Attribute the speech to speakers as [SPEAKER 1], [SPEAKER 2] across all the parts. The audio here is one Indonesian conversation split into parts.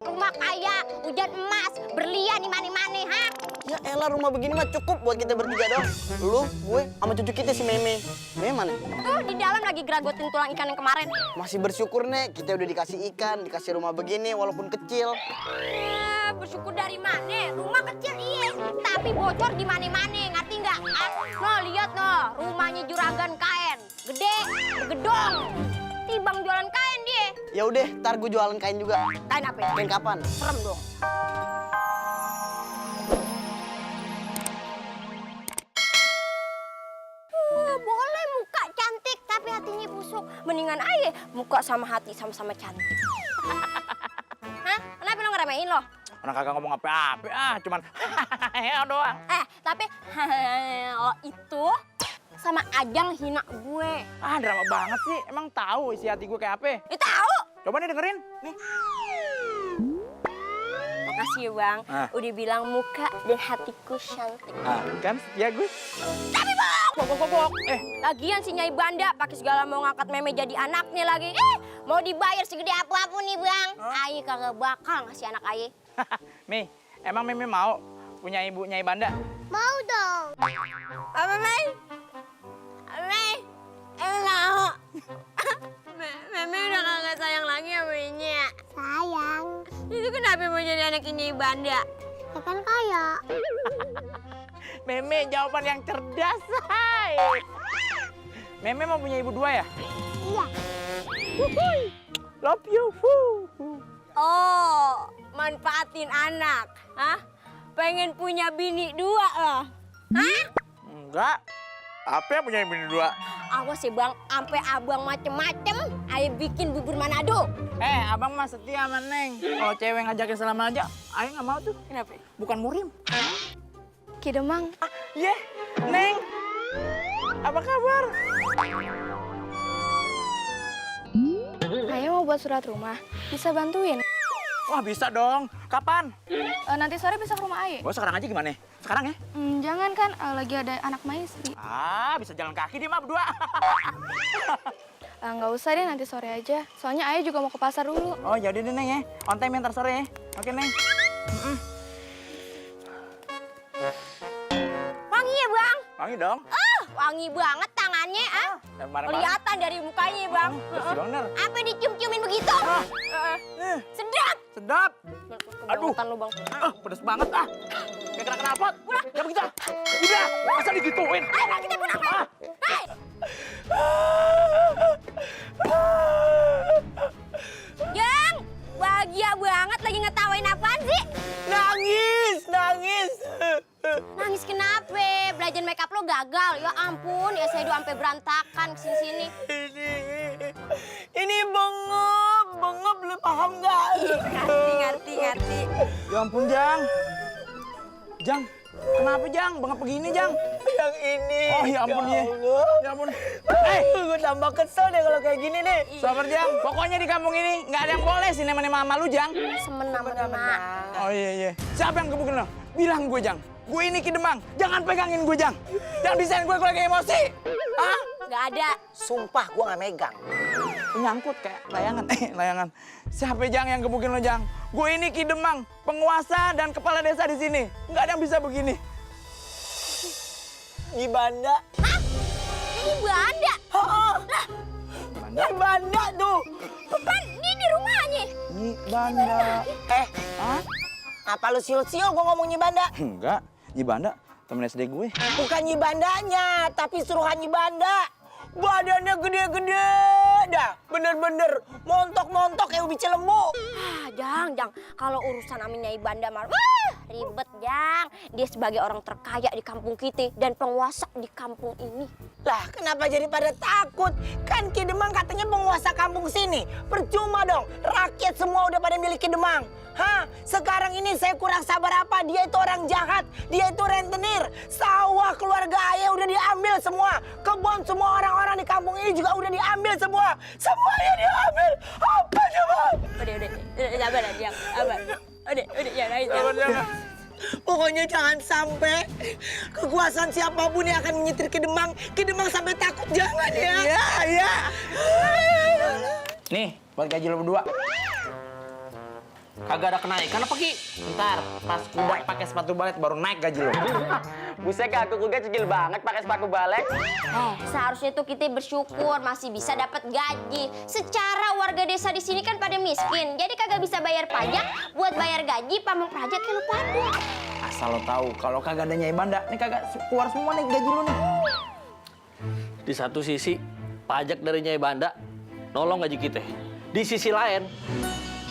[SPEAKER 1] rumah kaya, hujan emas, berlian di mana-mana, ha?
[SPEAKER 2] Ya elah, rumah begini mah cukup buat kita bertiga doang. Lu, gue, sama cucu kita si Meme. Meme mana?
[SPEAKER 1] Tuh di dalam lagi geragotin tulang ikan yang kemarin.
[SPEAKER 2] Masih bersyukur, Nek. Kita udah dikasih ikan, dikasih rumah begini walaupun kecil.
[SPEAKER 1] Bersyukur dari mana? Rumah kecil iya, tapi bocor di mana-mana, ngerti nggak? Ah, no, lihat no, rumahnya juragan kain, gede, gedong. Tibang jualan kain dia.
[SPEAKER 2] Ya udah, ntar gue jualan kain juga.
[SPEAKER 1] Kain apa? Ya?
[SPEAKER 2] Kain kapan?
[SPEAKER 1] Serem dong. Boleh muka cantik tapi hatinya busuk. Mendingan aja muka sama hati sama-sama cantik. Hah? Kenapa lo ngeremehin lo?
[SPEAKER 3] Orang kagak ngomong apa-apa, cuman ya doang.
[SPEAKER 1] Tapi lo itu sama Ajang hina gue.
[SPEAKER 3] Ah, drama banget sih. Emang tahu isi hati gue kayak apa?
[SPEAKER 1] Tahu?
[SPEAKER 3] Coba nih dengerin. Nih.
[SPEAKER 1] Makasih ya Bang, udah bilang muka dan hatiku cantik.
[SPEAKER 3] Kan? Ya gue.
[SPEAKER 1] Tapi Bang!
[SPEAKER 3] Pokok.
[SPEAKER 1] Lagian si Nyai Banda pakai segala mau ngangkat Meme jadi anaknya lagi. Mau dibayar segede apa-apa nih Bang. Aye kagak bakal ngasih anak Aye.
[SPEAKER 3] Mi, emang Meme mau punya ibu Nyai Banda?
[SPEAKER 1] Mau dong. Apa Mei? Mei, mau. Meme udah kagak sayang lagi sama Inya. Sayang. Itu kenapa mau jadi anak Nyai Banda? Ya kan kaya.
[SPEAKER 3] Meme jawaban yang cerdas, hai. Meme mau punya ibu dua ya?
[SPEAKER 1] Iya.
[SPEAKER 3] Love you.
[SPEAKER 1] Oh, manfaatin anak. Hah? Pengen punya bini dua loh. Hah?
[SPEAKER 3] Enggak. Apa yang punya ibu dua?
[SPEAKER 1] Awas sih Bang, sampai abang macem-macem, ayo bikin bubur Manado.
[SPEAKER 3] Abang mah setia sama Neng. Kalau cewek ngajakin salaman aja, ayo nggak mau tuh.
[SPEAKER 1] Kenapa?
[SPEAKER 3] Bukan murim.
[SPEAKER 1] Kidemang.
[SPEAKER 3] Iya, Neng. Apa kabar?
[SPEAKER 4] Ayah mau buat surat rumah, bisa bantuin?
[SPEAKER 3] Wah, bisa dong. Kapan?
[SPEAKER 4] Nanti sore bisa ke rumah Ayah.
[SPEAKER 3] Oh, sekarang aja gimana? Sekarang ya?
[SPEAKER 4] Jangan kan, lagi ada anak maistri.
[SPEAKER 3] Bisa jalan kaki dia mah berdua.
[SPEAKER 4] Nggak usah deh, nanti sore aja. Soalnya Ayah juga mau ke pasar dulu.
[SPEAKER 3] Oh, jadi deh Neng ya. On time ntar sore ya. Oke, Neng.
[SPEAKER 1] Wangi ya Bang?
[SPEAKER 3] Wangi dong.
[SPEAKER 1] Wangi banget tangannya, kelihatan dari mukanya Bang.
[SPEAKER 3] Bersih banget.
[SPEAKER 1] Apa dicium-ciumin begitu? Sedap.
[SPEAKER 3] Sedap. Aduh.
[SPEAKER 1] Kebangetan lu Bang.
[SPEAKER 3] Pedes banget Kayak kena knalpot. Ya begitu. Udah, masa digituin?
[SPEAKER 1] Ayo kita pulang. Hei. Jang, bahagia banget lagi ngetawain apaan sih?
[SPEAKER 2] Nangis.
[SPEAKER 1] Nangis kenapa? Belajar makeup lo gagal. Ya ampun, ya saya sampai berantakan kesini-sini.
[SPEAKER 2] Ini bengep, lu paham nggak?
[SPEAKER 1] Ngerti.
[SPEAKER 3] Ya ampun, Jang. Jang, kenapa Jang? Bengap begini, Jang?
[SPEAKER 2] Yang ini.
[SPEAKER 3] Oh, ya ampun ya.
[SPEAKER 2] Allah.
[SPEAKER 3] Ya ampun.
[SPEAKER 2] Gue tambah kesel deh kalau kayak gini nih.
[SPEAKER 3] Sabar, Jang. Pokoknya di kampung ini nggak ada yang boleh sih nemenin mama lu, Jang.
[SPEAKER 1] Semena-mena.
[SPEAKER 3] Oh iya. Siapa yang gebukin lo? Bilang gue, Jang. Gue ini Ki Demang. Jangan pegangin gue, Jang. Jangan bisain gue kalau lagi emosi. Hah?
[SPEAKER 1] Nggak ada.
[SPEAKER 2] Sumpah gue nggak megang.
[SPEAKER 3] Nyangkut kayak layangan. Siapa Jang yang gebukin lo, Jang? Gue ini Ki Demang, penguasa dan kepala desa di sini. Nggak ada yang bisa begini.
[SPEAKER 2] Nyi Banda.
[SPEAKER 1] Hah? Ini Banda? Lah,
[SPEAKER 2] Nyi Banda tuh.
[SPEAKER 1] kan ini di rumahnya.
[SPEAKER 3] Nyi Banda. Hah?
[SPEAKER 2] Apa lu siul-siul gue ngomong Nyi Banda?
[SPEAKER 3] Enggak, Nyi Banda temen SD gue.
[SPEAKER 2] Bukan Nyi Bandanya, tapi suruhan Nyi Banda. Badannya gede-gede dah. Bener-bener montok-montok kayak ubi cilembu.
[SPEAKER 1] Jang. Kalau urusan sama Nyai Banda mah, ribet, Jang. Dia sebagai orang terkaya di kampung kita dan penguasa di kampung ini.
[SPEAKER 2] Lah, kenapa jadi pada takut? Kan Ki Demang katanya penguasa kampung sini. Percuma dong, rakyat semua udah pada milik Ki Demang. Hah? Sekarang ini saya kurang sabar apa? Dia itu orang jahat, dia itu rentenir. Sawah keluarga ayah udah diambil semua. Kebun semua orang-orang di kampung ini juga udah diambil semua. Semuanya diambil. Apa coba?
[SPEAKER 1] Udah, sabar aja, Jang. Sabar. Udah, ya,
[SPEAKER 3] Jangan.
[SPEAKER 2] Pokoknya jangan sampai kekuasaan siapapun yang akan menyetir Ki Demang sampai takut. Jangan ya.
[SPEAKER 3] Nih, buat gaji lo berdua. Kagak ada kenaikan apa Ki? Ntar pas kuda pakai sepatu balet baru naik gaji lo.
[SPEAKER 5] Buset aku juga cicil banget pakai sepatu balet.
[SPEAKER 1] Seharusnya tuh kita bersyukur masih bisa dapat gaji. Secara warga desa di sini kan pada miskin, jadi kagak bisa bayar pajak. Buat bayar gaji pamong praja kayak lu pada.
[SPEAKER 3] Asal lo tahu, kalau kagak ada Nyai Banda, nih kagak keluar semua nih gaji lo nih.
[SPEAKER 5] Di satu sisi pajak dari Nyai Banda nolong gaji kita. Di sisi lain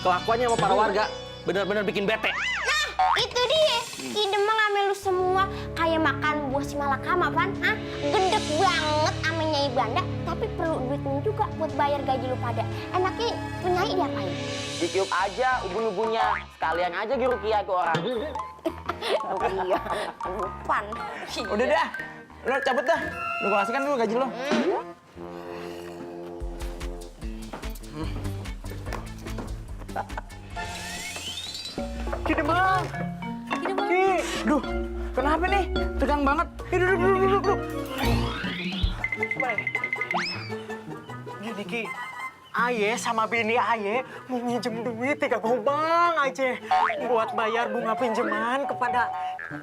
[SPEAKER 5] kelakuannya sama para warga benar-benar bikin bete.
[SPEAKER 1] Nah, itu dia. Idem ngambil lu semua kayak makan buah si malakama, Pan. Hah? Gedek banget sama Nyai Banda, tapi perlu duitnya juga buat bayar gaji lu pada. Enaknya punyai diapain?
[SPEAKER 5] Ditiup aja ubun-ubunnya, sekalian aja girukia ke orang.
[SPEAKER 1] Iya, Pan.
[SPEAKER 3] Udah dah, lo cabut dah. Lo gua kasihkan dulu gaji lo.
[SPEAKER 2] Kidemang.
[SPEAKER 3] Duh, kenapa nih? Tegang banget. Duduk.
[SPEAKER 2] Gini Ki, Aye sama bini Aye mau minjem duit 3 gobang aja buat bayar bunga pinjaman kepada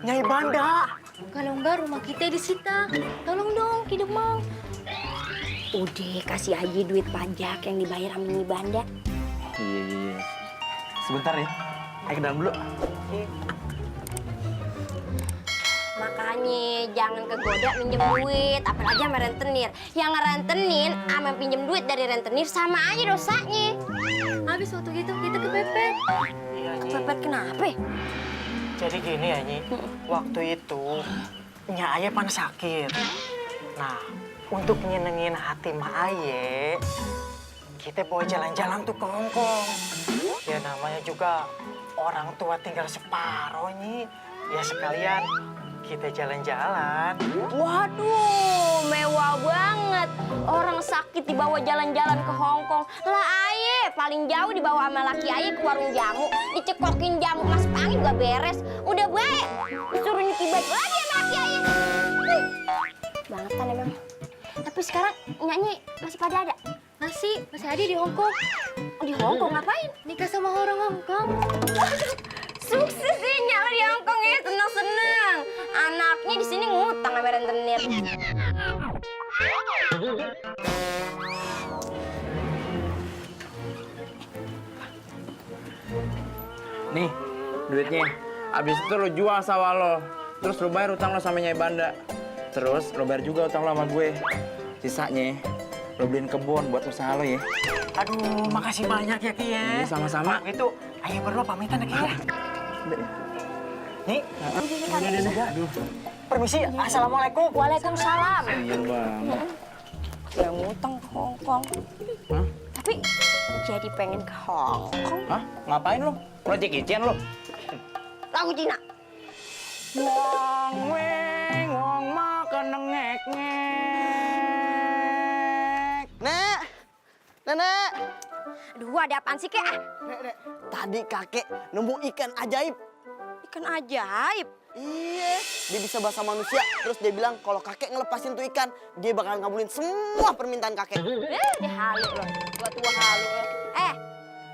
[SPEAKER 2] Nyai Banda.
[SPEAKER 4] Kalau enggak rumah kita disita. Tolong dong, Kidemang.
[SPEAKER 1] Udah, kasih aja duit pajak yang dibayar sama Nyai Banda.
[SPEAKER 3] Iya. Sebentar ya. Ayo ke dalam dulu.
[SPEAKER 1] Makanya jangan kegoda minjem duit, apalagi sama rentenir. Yang ngerentenin sama pinjem duit dari rentenir sama aja dosanya.
[SPEAKER 4] Habis waktu gitu kita kepepet.
[SPEAKER 2] Iya, Nyi.
[SPEAKER 1] Kepepet kenapa?
[SPEAKER 2] Jadi gini ya, Nyi. Waktu itu, Nya Aye pan sakit. Nah, untuk nyenengin hati Ma Aye, kita bawa jalan-jalan tuh ke Hongkong. Ya namanya juga orang tua tinggal separoh, Nyi. Ya sekalian kita jalan-jalan.
[SPEAKER 1] Waduh, mewah banget. Orang sakit dibawa jalan-jalan ke Hongkong. Lah Aye, paling jauh dibawa sama laki Aye ke warung jamu. Dicekokin jamu, mas angin gak beres. Udah baik, disuruh nyuci baju lagi sama laki Aye. Bangetan emang. Tapi sekarang nyanyi masih pada ada?
[SPEAKER 4] Masih ada di Hongkong.
[SPEAKER 1] Di Hongkong ngapain?
[SPEAKER 4] Nikah sama orang Hongkong.
[SPEAKER 1] Sukses sih nyala di Hongkong ya, seneng-seneng. Anaknya di sini ngutang sama rentenir.
[SPEAKER 3] Nih, duitnya. Abis itu lo jual sawah lo. Terus lo bayar utang lo sama Nyai Banda. Terus lo bayar juga utang lo sama gue. Sisanya lo beliin kebun buat usaha lo ya.
[SPEAKER 2] Aduh, makasih banyak ya, Ki ya.
[SPEAKER 3] Iya, sama-sama.
[SPEAKER 2] Kalau gitu, Aye berdua pamitan ya, Ki ya. Nih,
[SPEAKER 3] Aduh.
[SPEAKER 2] permisi. Assalamualaikum.
[SPEAKER 1] Waalaikumsalam.
[SPEAKER 3] Iya banget.
[SPEAKER 1] Dia ngutang ke Hongkong.
[SPEAKER 3] Hah?
[SPEAKER 1] Tapi jadi pengen ke Hongkong.
[SPEAKER 3] Hah? Ngapain lo? Project Kitchen lo?
[SPEAKER 1] Lagu Cina.
[SPEAKER 3] Wong weng, wong makan ngek.
[SPEAKER 5] Nenek,
[SPEAKER 1] Aduh, ada apaan sih, Kek?
[SPEAKER 5] Nek, tadi kakek nemu ikan ajaib.
[SPEAKER 1] Ikan ajaib.
[SPEAKER 5] Iya, dia bisa bahasa manusia. Terus dia bilang kalau kakek ngelepasin tuh ikan, dia bakal ngabulin semua permintaan kakek.
[SPEAKER 1] Dia halu loh. Tua-tua halu loh.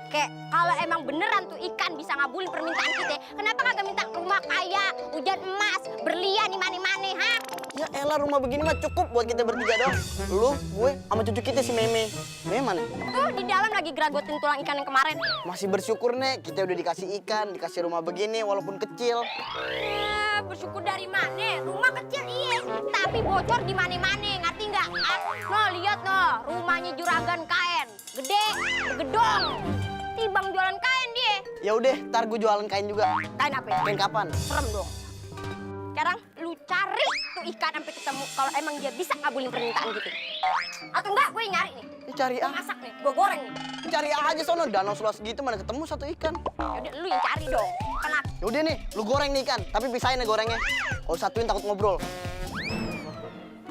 [SPEAKER 1] Kek, kalau emang beneran tuh ikan bisa ngabulin permintaan kita, kenapa kagak minta rumah kaya, hujan emas, berlian, dimana-mana, ha?
[SPEAKER 5] Ya elah, rumah begini mah cukup buat kita bertiga doang. Lu, gue, sama cucu kita si Meme. Meme mana?
[SPEAKER 1] Tuh, di dalam lagi geragotin tulang ikan yang kemarin.
[SPEAKER 5] Masih bersyukur, Nek. Kita udah dikasih ikan, dikasih rumah begini walaupun kecil.
[SPEAKER 1] Bersyukur dari mana? Rumah kecil iya, tapi bocor di mana-mana, ngerti nggak? No, lihat no, rumahnya juragan kain, gede, gedong, tibang jualan kain dia.
[SPEAKER 5] Ya udah, ntar gue jualan kain juga.
[SPEAKER 1] Kain apa?
[SPEAKER 5] Kain kapan?
[SPEAKER 1] Serem dong. Sekarang lu cari tuh ikan sampai ketemu kalau emang dia bisa ngabulin permintaan gitu. Atau enggak, gue nyari nih.
[SPEAKER 5] Ya, cari
[SPEAKER 1] Gue
[SPEAKER 5] ah.
[SPEAKER 1] masak nih, gue goreng nih.
[SPEAKER 5] Cari aja sono, danau seluas gitu mana ketemu satu ikan.
[SPEAKER 1] Yaudah, lu yang cari dong. Kenapa?
[SPEAKER 5] Yaudah nih, lu goreng nih ikan, tapi pisahin ya gorengnya. Kalau satuin takut ngobrol.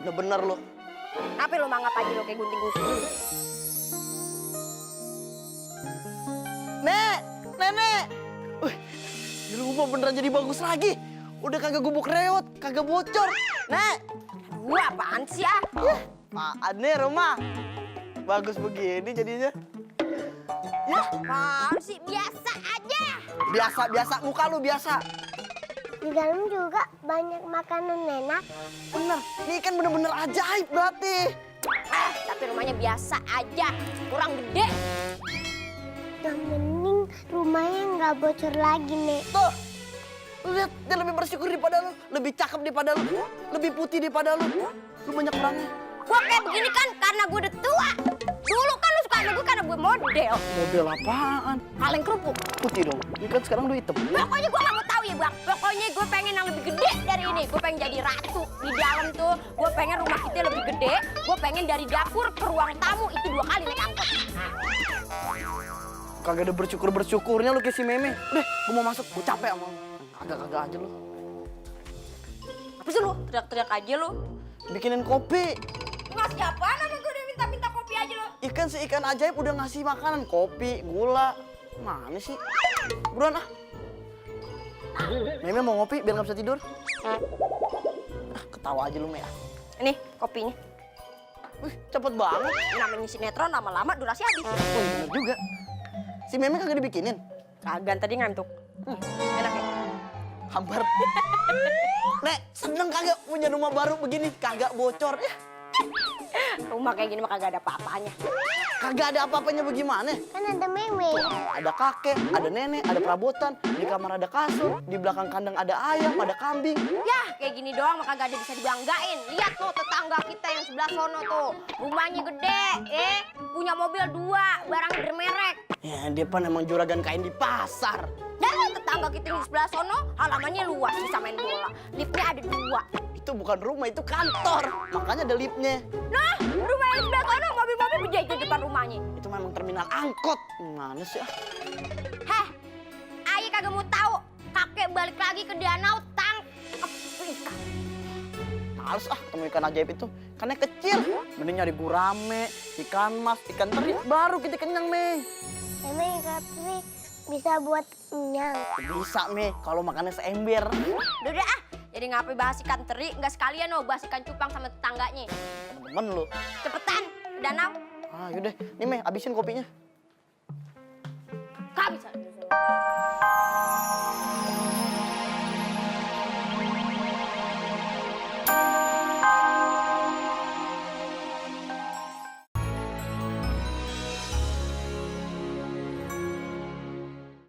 [SPEAKER 5] Bener-bener lu.
[SPEAKER 1] Apa lu mangap aja lo kayak gunting-gunting?
[SPEAKER 5] Nenek. Di rumah beneran jadi bagus lagi. Udah kagak gubuk reot, kagak bocor. Nek,
[SPEAKER 1] Aduh, apaan sih ah?
[SPEAKER 5] apaan nih rumah? Bagus begini jadinya.
[SPEAKER 6] Ya,
[SPEAKER 1] Apaan sih? Biasa aja.
[SPEAKER 6] biasa muka lu biasa.
[SPEAKER 7] Di dalam juga banyak makanan enak.
[SPEAKER 6] Bener, ini kan bener-bener ajaib berarti.
[SPEAKER 1] Tapi rumahnya biasa aja. Kurang gede.
[SPEAKER 7] Yang penting rumahnya nggak bocor lagi, Nek.
[SPEAKER 6] Tuh, lu lihat dia lebih bersyukur daripada lu, lebih cakep daripada lu, lebih putih daripada lu. Lu banyak kurangnya.
[SPEAKER 1] Gue kayak begini kan karena gue udah tua. Dulu kan lu suka sama gue karena gue model.
[SPEAKER 6] Model apaan?
[SPEAKER 1] Kaleng kerupuk.
[SPEAKER 6] Putih dong. Ini kan sekarang lu hitam.
[SPEAKER 1] Pokoknya gue gak mau tahu ya bang. Pokoknya gue pengen yang lebih gede dari ini. Gue pengen jadi ratu di dalam tuh. Gue pengen rumah kita lebih gede. Gue pengen dari dapur ke ruang tamu itu 2 kali naik angkot.
[SPEAKER 6] Kagak ada bersyukurnya lu kayak si Meme. Udah, gua mau masuk. Gua capek sama lu. Kagak aja lu.
[SPEAKER 1] Apa sih lu? Teriak-teriak aja lu.
[SPEAKER 6] Bikinin kopi.
[SPEAKER 1] Ngasih apaan sama gue udah minta kopi aja lu?
[SPEAKER 6] Ikan si ikan ajaib udah ngasih makanan. Kopi, gula. Mana sih? Buruan ah. Meme mau ngopi biar nggak bisa tidur. Ah, ketawa aja lu, Me.
[SPEAKER 1] Ini kopinya.
[SPEAKER 6] Wih, cepet banget.
[SPEAKER 1] Namanya sinetron lama-lama durasi habis.
[SPEAKER 6] Oh, bener juga. Si Meme kagak dibikinin.
[SPEAKER 1] Kagak tadi ngantuk. Enak ya?
[SPEAKER 6] Hampar. Nek, seneng kagak punya rumah baru begini? Kagak bocor ya?
[SPEAKER 1] Rumah kayak gini mah kagak ada apa-apanya.
[SPEAKER 6] Kagak ada apa-apanya bagaimana?
[SPEAKER 7] Kan ada Meme.
[SPEAKER 6] Ada kakek, ada nenek, ada perabotan, di kamar ada kasur, di belakang kandang ada ayam, ada kambing.
[SPEAKER 1] Yah, kayak gini doang mah kagak ada bisa dibanggain. Lihat tuh tetangga kita yang sebelah sono tuh. Rumahnya gede, punya mobil 2, barangnya bermerek.
[SPEAKER 6] Ya, dia pan emang juragan kain di pasar.
[SPEAKER 1] Dan tetangga kita yang sebelah sono halamannya luas, bisa main bola. Liftnya ada 2.
[SPEAKER 6] Itu bukan rumah, itu kantor. Makanya ada liftnya.
[SPEAKER 1] Nah, rumah yang sebelah sono mobil-mobil berjajar depan rumahnya.
[SPEAKER 6] Itu memang terminal angkot. Mana sih? Ah?
[SPEAKER 1] Heh, ayah kagak mau tahu. Kakek balik lagi ke danau tangkep ikan.
[SPEAKER 6] Males ah ketemu ikan ajaib itu. Ikannya kecil. Mending nyari gurame, ikan mas, ikan teri. Baru kita kenyang, Me.
[SPEAKER 7] Emang ikan teri bisa buat kenyang.
[SPEAKER 6] Bisa, Me. Kalau makannya seember.
[SPEAKER 1] Udah ah, jadi ngapain bahas ikan teri, nggak sekalian bahas ikan cupang sama tetangganya.
[SPEAKER 6] Temen lu.
[SPEAKER 1] Cepetan, ke danau.
[SPEAKER 6] Ah, yaudah. Nih, Me, habisin kopinya.
[SPEAKER 1] Kagak bisa.